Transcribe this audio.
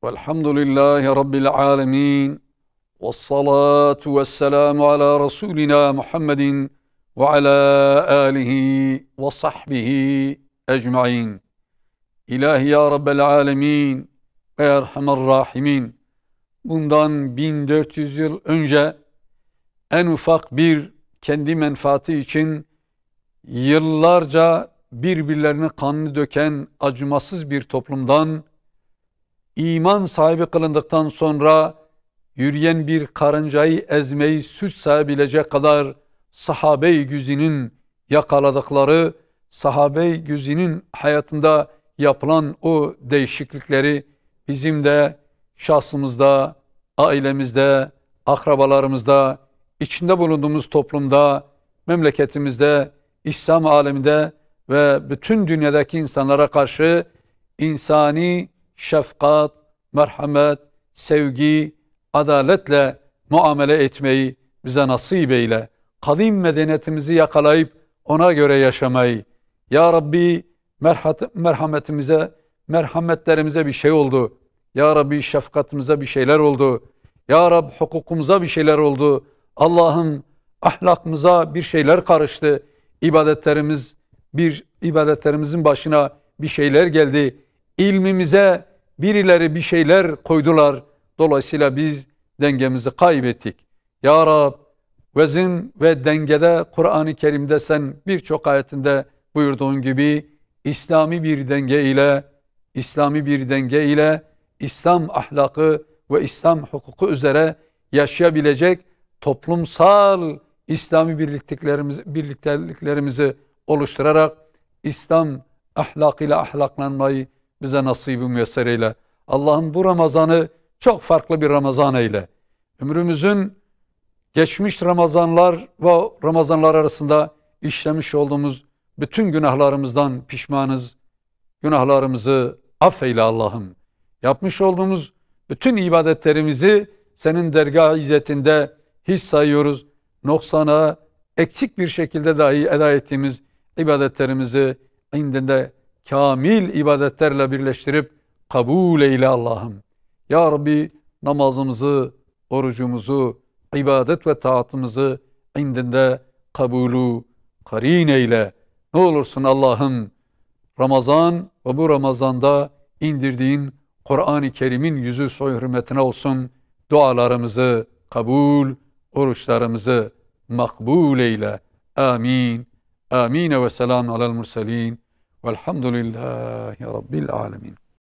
Velhamdülillahi Rabbil alemin. Vessalatu vesselamu ala Resulina Muhammedin ve ala alihi ve sahbihi ecmain. İlahi ya Rabbel alemin ve erhamer rahimin. Bundan 1400 yıl önce en ufak bir kendi menfaati için yıllarca birbirlerine kanını döken acımasız bir toplumdan iman sahibi kılındıktan sonra yürüyen bir karıncayı ezmeyi süs sayabilecek kadar sahabe-i güzinin yakaladıkları, sahabe-i güzinin hayatında yapılan o değişiklikleri bizim de şahsımızda, ailemizde, akrabalarımızda, içinde bulunduğumuz toplumda, memleketimizde, İslam aleminde ve bütün dünyadaki insanlara karşı insani şefkat, merhamet, sevgi, adaletle muamele etmeyi bize nasip eyle. Kadim medeniyetimizi yakalayıp ona göre yaşamayı. Ya Rabbi merhametlerimize bir şey oldu. Ya Rabbi şefkatimize bir şeyler oldu. Ya Rabbi hukukumuza bir şeyler oldu. Allah'ım ahlakımıza bir şeyler karıştı. İbadetlerimizin başına bir şeyler geldi. İlmimize birileri bir şeyler koydular. Dolayısıyla biz dengemizi kaybettik. Ya Rab, vezin ve dengede Kur'an-ı Kerim'de sen birçok ayetinde buyurduğun gibi İslami bir denge ile İslam ahlakı ve İslam hukuku üzere yaşayabilecek toplumsal İslami birlikteliklerimizi oluşturarak İslam ahlakıyla ahlaklanmayı bize nasip-i müyesser eyle. Allah'ım bu Ramazan'ı çok farklı bir Ramazan eyle. Ömrümüzün geçmiş Ramazanlar ve Ramazanlar arasında işlemiş olduğumuz bütün günahlarımızdan pişmanız. Günahlarımızı affeyle Allah'ım. Yapmış olduğumuz bütün ibadetlerimizi senin dergah izzetinde hiç sayıyoruz. Noksana, eksik bir şekilde dahi eda ettiğimiz ibadetlerimizi indinde kamil ibadetlerle birleştirip kabul eyle Allah'ım. Ya Rabbi namazımızı, orucumuzu, ibadet ve taatımızı indinde kabulü karin eyle. Ne olursun Allah'ım Ramazan ve bu Ramazan'da indirdiğin Kur'an-ı Kerim'in yüzü soy hürmetine olsun. Dualarımızı kabul, oruçlarımızı makbul eyle. Amin. Amin ve selamun alel murselin. Velhamdülillahi Rabbil alemin.